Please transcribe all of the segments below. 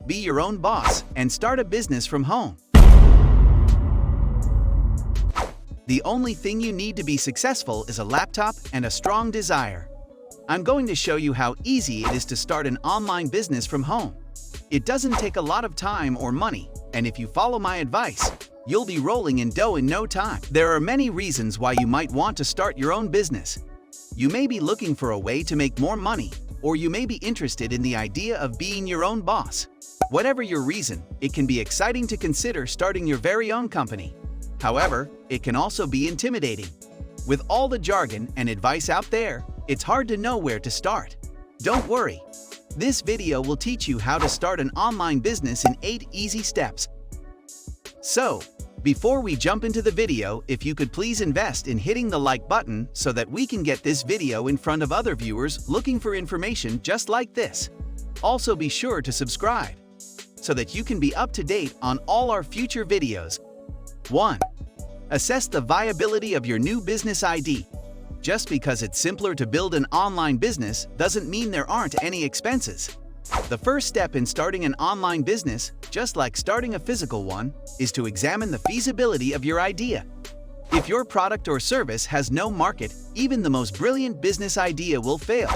be your own boss, and start a business from home. The only thing you need to be successful is a laptop and a strong desire. I'm going to show you how easy it is to start an online business from home. It doesn't take a lot of time or money, and if you follow my advice, you'll be rolling in dough in no time. There are many reasons why you might want to start your own business. You may be looking for a way to make more money, or you may be interested in the idea of being your own boss. Whatever your reason, it can be exciting to consider starting your very own company. However, it can also be intimidating. With all the jargon and advice out there, it's hard to know where to start. Don't worry. This video will teach you how to start an online business in 8 easy steps. So, before we jump into the video, if you could please invest in hitting the like button so that we can get this video in front of other viewers looking for information just like this. Also be sure to subscribe so that you can be up to date on all our future videos. 1. Assess the viability of your new business idea. Just because it's simpler to build an online business doesn't mean there aren't any expenses. The first step in starting an online business, just like starting a physical one, is to examine the feasibility of your idea. If your product or service has no market, even the most brilliant business idea will fail.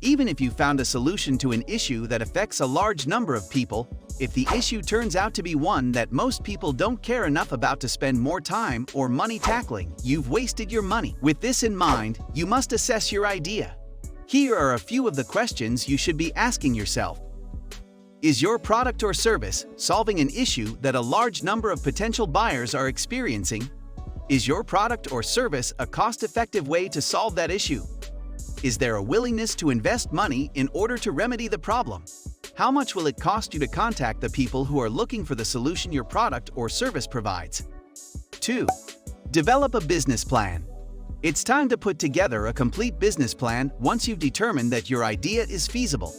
Even if you found a solution to an issue that affects a large number of people, if the issue turns out to be one that most people don't care enough about to spend more time or money tackling, you've wasted your money. With this in mind, you must assess your idea. Here are a few of the questions you should be asking yourself. Is your product or service solving an issue that a large number of potential buyers are experiencing? Is your product or service a cost-effective way to solve that issue? Is there a willingness to invest money in order to remedy the problem? How much will it cost you to contact the people who are looking for the solution your product or service provides? 2. Develop a business plan. It's time to put together a complete business plan once you've determined that your idea is feasible.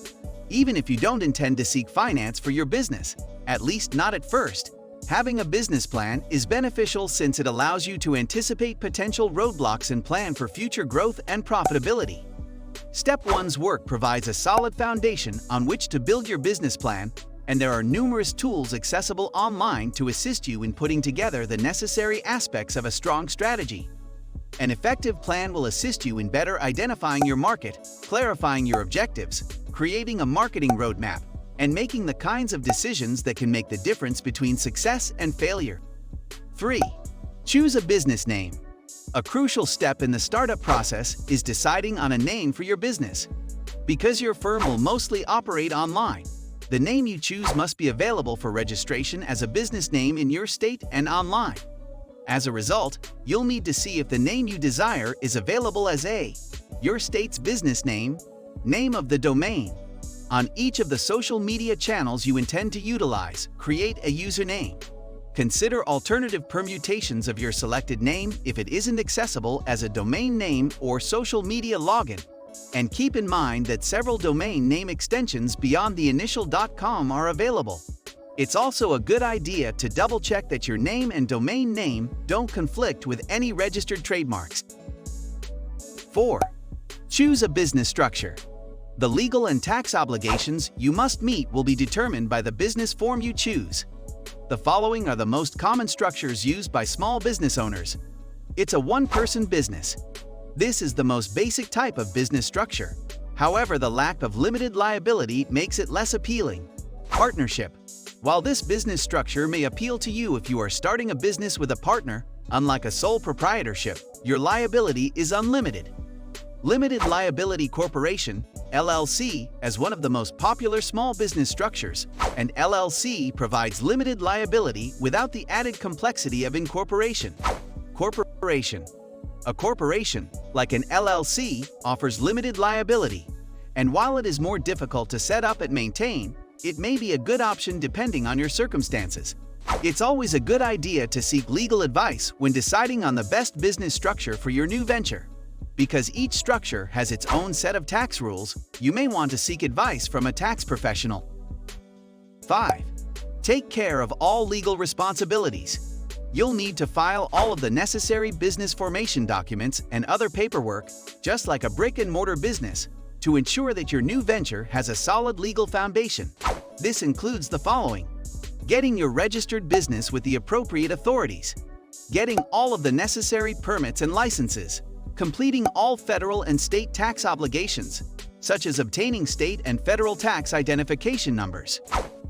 Even if you don't intend to seek finance for your business, at least not at first, having a business plan is beneficial since it allows you to anticipate potential roadblocks and plan for future growth and profitability. Step 1's work provides a solid foundation on which to build your business plan, and there are numerous tools accessible online to assist you in putting together the necessary aspects of a strong strategy. An effective plan will assist you in better identifying your market, clarifying your objectives, creating a marketing roadmap, and making the kinds of decisions that can make the difference between success and failure. 3. Choose a business name. A crucial step in the startup process is deciding on a name for your business. Because your firm will mostly operate online, the name you choose must be available for registration as a business name in your state and online. As a result, you'll need to see if the name you desire is available as your state's business name, name of the domain. On each of the social media channels you intend to utilize, create a username. Consider alternative permutations of your selected name if it isn't accessible as a domain name or social media login. And keep in mind that several domain name extensions beyond the initial .com are available. It's also a good idea to double-check that your name and domain name don't conflict with any registered trademarks. 4. Choose a business structure. The legal and tax obligations you must meet will be determined by the business form you choose. The following are the most common structures used by small business owners. It's a one-person business. This is the most basic type of business structure. However, the lack of limited liability makes it less appealing. Partnership. While this business structure may appeal to you if you are starting a business with a partner, unlike a sole proprietorship, your liability is unlimited. Limited Liability Corporation, LLC, as one of the most popular small business structures, an LLC provides limited liability without the added complexity of incorporation. Corporation. A corporation, like an LLC, offers limited liability, and while it is more difficult to set up and maintain, it may be a good option depending on your circumstances. It's always a good idea to seek legal advice when deciding on the best business structure for your new venture. Because each structure has its own set of tax rules, you may want to seek advice from a tax professional. 5. Take care of all legal responsibilities. You'll need to file all of the necessary business formation documents and other paperwork, just like a brick-and-mortar business, to ensure that your new venture has a solid legal foundation. This includes the following: getting your registered business with the appropriate authorities, getting all of the necessary permits and licenses, completing all federal and state tax obligations, such as obtaining state and federal tax identification numbers.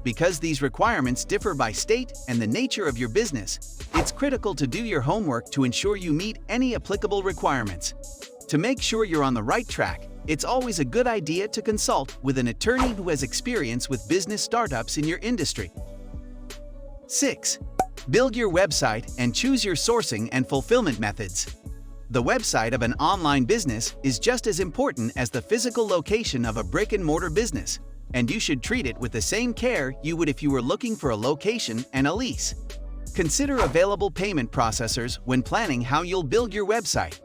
Because these requirements differ by state and the nature of your business, it's critical to do your homework to ensure you meet any applicable requirements. To make sure you're on the right track, it's always a good idea to consult with an attorney who has experience with business startups in your industry. 6. Build your website and choose your sourcing and fulfillment methods. The website of an online business is just as important as the physical location of a brick-and-mortar business, and you should treat it with the same care you would if you were looking for a location and a lease. Consider available payment processors when planning how you'll build your website.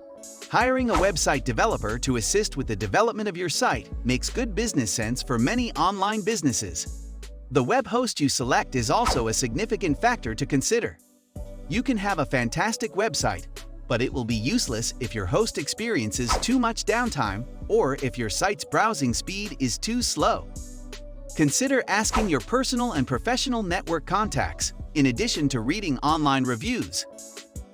Hiring a website developer to assist with the development of your site makes good business sense for many online businesses. The web host you select is also a significant factor to consider. You can have a fantastic website, but it will be useless if your host experiences too much downtime or if your site's browsing speed is too slow. Consider asking your personal and professional network contacts, in addition to reading online reviews.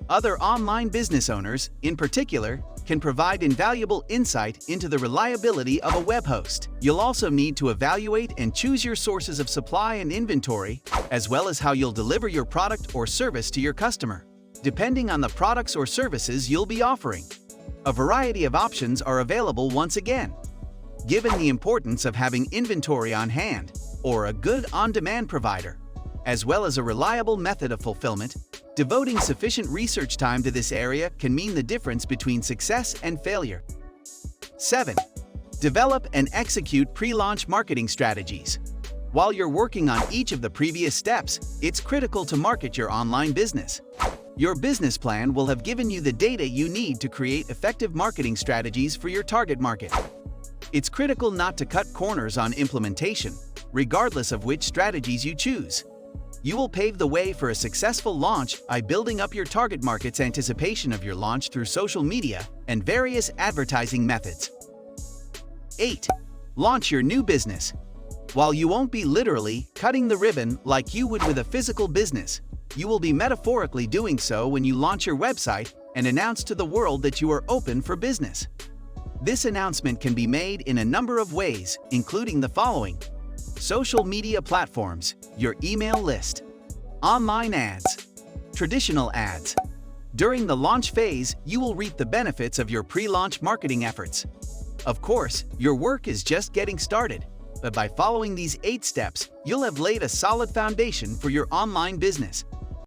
Other online business owners, in particular, can provide invaluable insight into the reliability of a web host. You'll also need to evaluate and choose your sources of supply and inventory, as well as how you'll deliver your product or service to your customer, depending on the products or services you'll be offering. A variety of options are available once again. Given the importance of having inventory on hand, or a good on-demand provider, as well as a reliable method of fulfillment, devoting sufficient research time to this area can mean the difference between success and failure. 7. Develop and execute pre-launch marketing strategies. While you're working on each of the previous steps, it's critical to market your online business. Your business plan will have given you the data you need to create effective marketing strategies for your target market. It's critical not to cut corners on implementation, regardless of which strategies you choose. You will pave the way for a successful launch by building up your target market's anticipation of your launch through social media and various advertising methods. 8. Launch your new business. While you won't be literally cutting the ribbon like you would with a physical business, you will be metaphorically doing so when you launch your website and announce to the world that you are open for business. This announcement can be made in a number of ways, including the following: social media platforms, your email list, online ads, traditional ads. During the launch phase, you will reap the benefits of your pre-launch marketing efforts. Of course, your work is just getting started, but by following these 8 steps, you'll have laid a solid foundation for your online business.